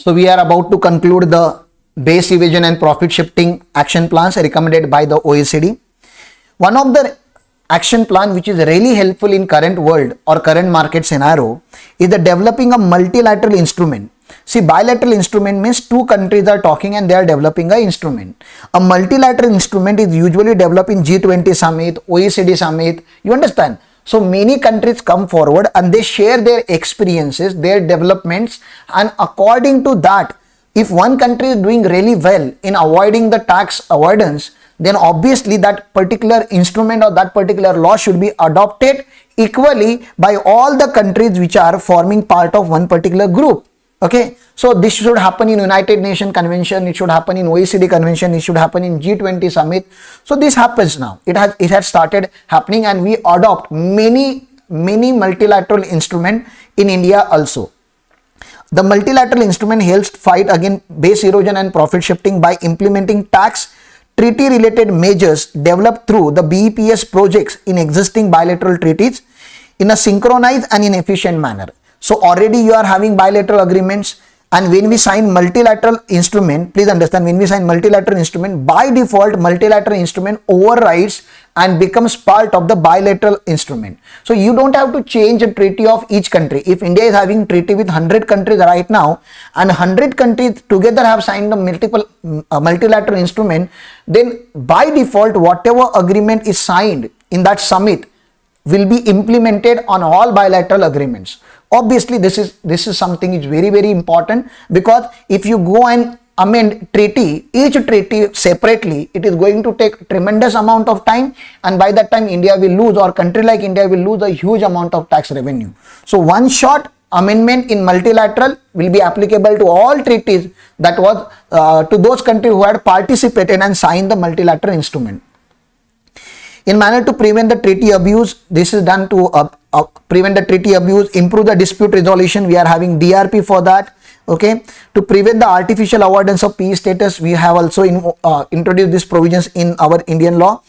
So we are about to conclude the base evasion and profit shifting action plans recommended by the OECD. One of the action plan which is really helpful in current world or current market scenario is the developing a multilateral instrument. See, bilateral instrument means two countries are talking and they are developing an instrument. A multilateral instrument is usually developed in G20 summit, OECD summit. You understand? So many countries come forward and they share their experiences, their developments, and according to that, if one country is doing really well in avoiding the tax avoidance, then obviously that particular instrument or that particular law should be adopted equally by all the countries which are forming part of one particular group. Okay, so this should happen in United Nations Convention, it should happen in OECD Convention, it should happen in G20 Summit. So this happens now. It has started happening, and we adopt many multilateral instrument in India also. The multilateral instrument helps fight against base erosion and profit shifting by implementing tax treaty related measures developed through the BEPS projects in existing bilateral treaties in a synchronized and in efficient manner. So already you are having bilateral agreements, and when we sign multilateral instrument, please understand, when we sign multilateral instrument, by default multilateral instrument overrides and becomes part of the bilateral instrument. So you don't have to change a treaty of each country. If India is having treaty with 100 countries right now and 100 countries together have signed a multilateral instrument, then by default whatever agreement is signed in that summit will be implemented on all bilateral agreements. Obviously this is something is very important, because if you go and amend each treaty separately, it is going to take tremendous amount of time, and by that time India will lose, or country like India will lose a huge amount of tax revenue. So one shot amendment in multilateral will be applicable to all treaties, that was to those countries who had participated and signed the multilateral instrument. In manner to prevent the treaty abuse, this is done to prevent the treaty abuse, improve the dispute resolution. We are having DRP for that. Okay, to prevent the artificial avoidance of PE status, we have also introduced these provisions in our Indian law.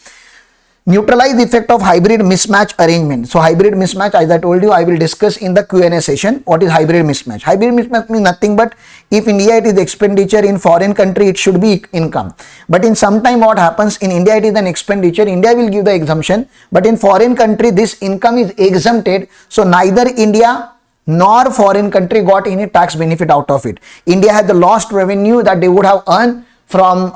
Neutralize the effect of hybrid mismatch arrangement. So hybrid mismatch, as I told you, I will discuss in the Q&A session. What is hybrid mismatch? Hybrid mismatch means nothing but if India it is expenditure, in foreign country it should be income. But in some time what happens, in India it is an expenditure, India will give the exemption, but in foreign country this income is exempted. So neither India nor foreign country got any tax benefit out of it. India had the lost revenue that they would have earned from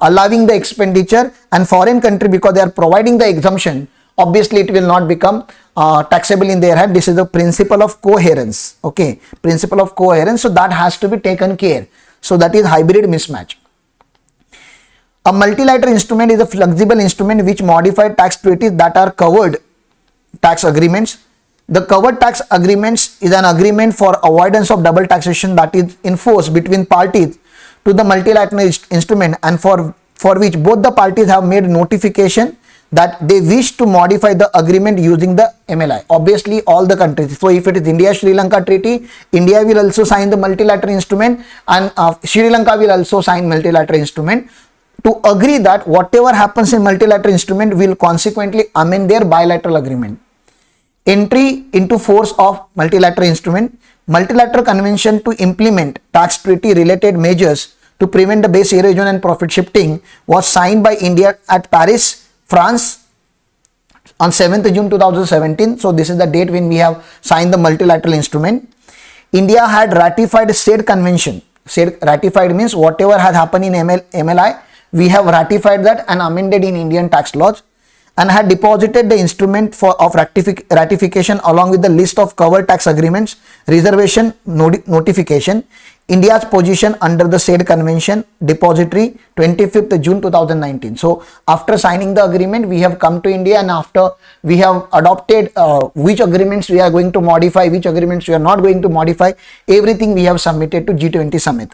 allowing the expenditure, and foreign country, because they are providing the exemption, obviously it will not become taxable in their hand. This is the principle of coherence. Okay, principle of coherence. So that has to be taken care. So that is hybrid mismatch. A multilateral instrument is a flexible instrument which modifies tax treaties that are covered tax agreements. The covered tax agreements is an agreement for avoidance of double taxation that is in force between parties to the multilateral instrument, and for which both the parties have made notification that they wish to modify the agreement using the MLI. Obviously all the countries. So if it is India-Sri Lanka treaty, India will also sign the multilateral instrument, and Sri Lanka will also sign multilateral instrument to agree that whatever happens in multilateral instrument will consequently amend their bilateral agreement. Entry into force of multilateral instrument. Multilateral convention to implement tax treaty related measures to prevent the base erosion and profit shifting was signed by India at Paris, France on 7th June 2017. So this is the date when we have signed the multilateral instrument. India had ratified said convention. Said ratified means whatever has happened in MLI, we have ratified that and amended in Indian tax laws, and had deposited the instrument of ratification along with the list of covered tax agreements, reservation notification, India's position under the said convention, depository 25th June 2019. So after signing the agreement, we have come to India, and after we have adopted which agreements we are going to modify, which agreements we are not going to modify, everything we have submitted to G20 summit.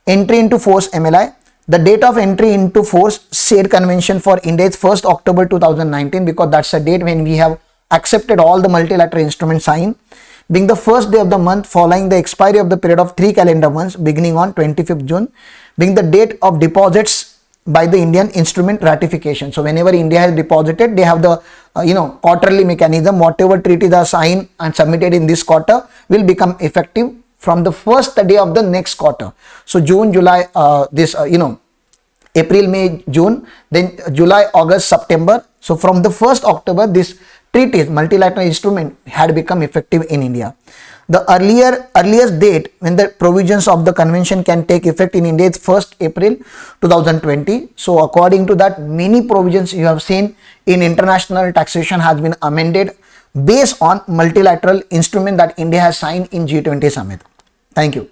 Entry into force MLI. The date of entry into force said convention for India is 1st October 2019, because that's the date when we have accepted all the multilateral instruments signed, being the first day of the month following the expiry of the period of 3 calendar months beginning on 25th June, being the date of deposits by the Indian instrument ratification. So whenever India has deposited, they have the quarterly mechanism. Whatever treaties are signed and submitted in this quarter will become effective from the first day of the next quarter. So June, July, April, May, June, then July, August, September. So from the 1st October, this treaty, multilateral instrument, had become effective in India. The earliest date when the provisions of the convention can take effect in India is 1st April 2020. So according to that, many provisions you have seen in international taxation has been amended based on multilateral instrument that India has signed in G20 summit. Thank you.